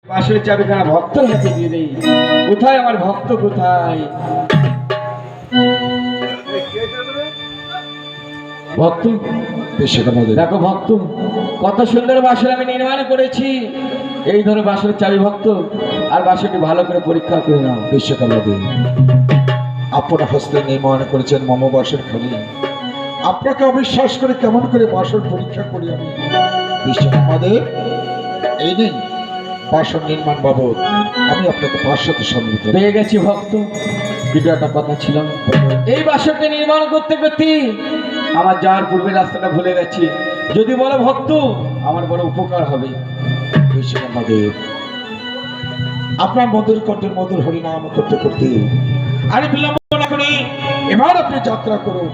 বাঁশির চাবিখানা ভক্তের হাতে দিয়ে দেই। কোথায় আমার ভক্ত, কোথায় ভক্ত? দেখো ভক্ত, কত সুন্দর বাঁশি আমি নির্মাণ করেছি। এই ধরে বাঁশির চাবি ভক্ত, আর বাঁশিটি ভালো করে পরীক্ষা করে নাও। বিশ্বকর্মা দেব আপন হস্তে নির্মাণ করেছেন মম বাসের খনি। আপনাকে অবিশ্বাস করে কেমন করে বাসর পরীক্ষা করি আমি? বিশ্বকর্মা দেব, এই নিন বাসর নির্মাণ বাবদ আমি আপনাকে 500 সম্মিলিত পেয়ে গেছি ভক্ত। কিন্তু একটা কথা ছিল, এই বাসরটি নির্মাণ করতে করতে আমার যাওয়ার পূর্বে রাস্তাটা ভুলে গেছি। যদি বলো ভক্ত, আমার বড় উপকার হবে। বিশ্বকর্মা দেব, আপনার মধুর কণ্ঠের মধুর হরিনাম করতে করতে আর বিলম্ব না করে এবার আপনি যাত্রা করুন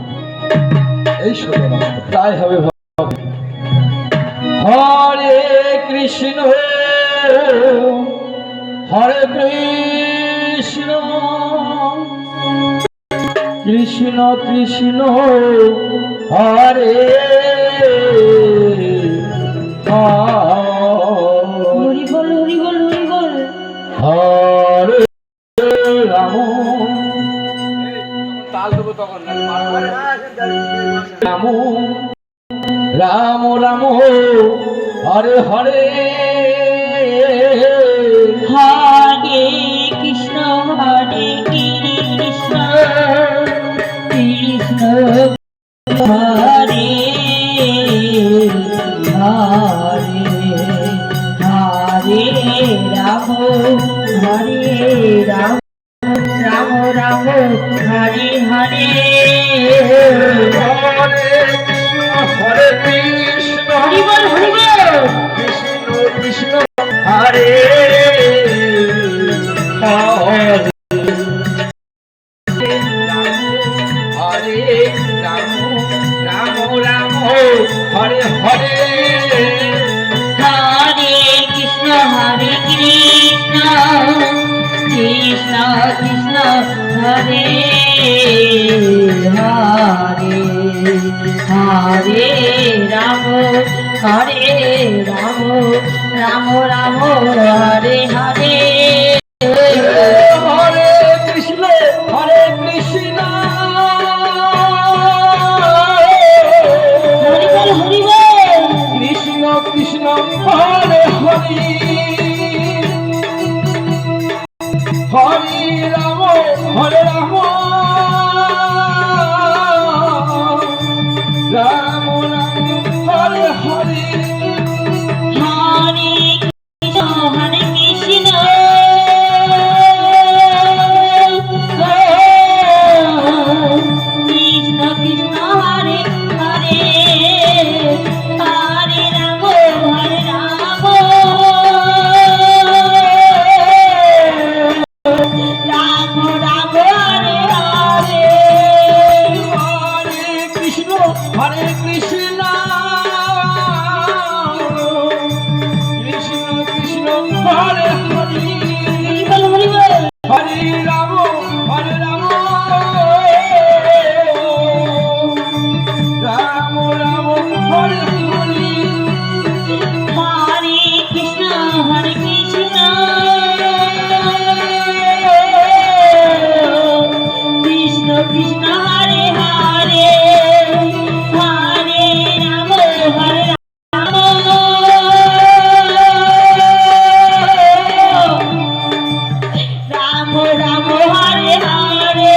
এই সোজা রাস্তা। তাই হবে ভক্ত। হরে কৃষ্ণ হরে কৃষ্ণ কৃষ্ণ কৃষ্ণ হরে হরি বল হরি বল হরি বল। হরে রাম তাল দেবো তখন রাম রাম রাম হরে হরে হরে কৃষ্ণ হরে কৃষ্ণ কৃষ্ণ হরে হরে হরে রাম হরে রাম রাম রাম হরে হরে হরে কৃষ্ণ হরি বল হরি বল। কৃষ্ণ কৃষ্ণ হরে হরে হরে রাম রাম রাম হরে হরে হরে কৃষ্ণ কৃষ্ণ কৃষ্ণ হরে হরে হরে রাম রাম রাম রাম হরে হরে হরে কৃষ্ণ হরে কৃষ্ণ হরি বল হরি বল। কৃষ্ণ কৃষ্ণ হরে হরি হরি রাম হরে রাম রাম রাম হরে হরি হরে কৃষ্ণ কৃষ্ণ কৃষ্ণ হরে হরে হরে রাম রাম রাম হরে হরে হরে কৃষ্ণ হরে কৃষ্ণ কৃষ্ণ কৃষ্ণ হরে হরি হরি বল হরে রাম হরে রাম রাম রাম হরে হরি হরে কৃষ্ণ কৃষ্ণ কৃষ্ণ হরে হরে হরে রাম রাম রাম হরে হরে।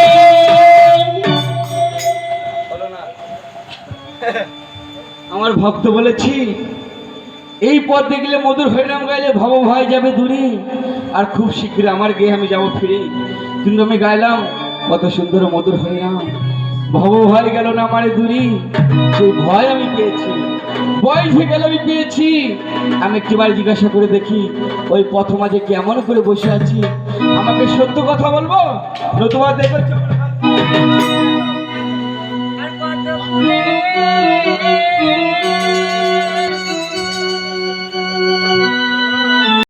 আমার ভক্ত বলেছি, এই পথ দেখলে মধুর হরিনাম গাইলে ভব ভয় যাবে দূরে, আর খুব শীঘ্রই আমার গিয়ে আমি যাব ফিরে। কিন্তু আমি গাইলাম কত সুন্দর মধুর হরিনাম, ভব ভয় গেল না আমার দূরে, সেই ভয় আমি পেয়েছি, ভয় যে গেল আমি পেয়েছি। আমি একটিবার জিজ্ঞাসা করে দেখি ওই পথ মাঝে কেমন করে বসে আছি, আমাকে সত্য কথা বলবো নতুবা দেখো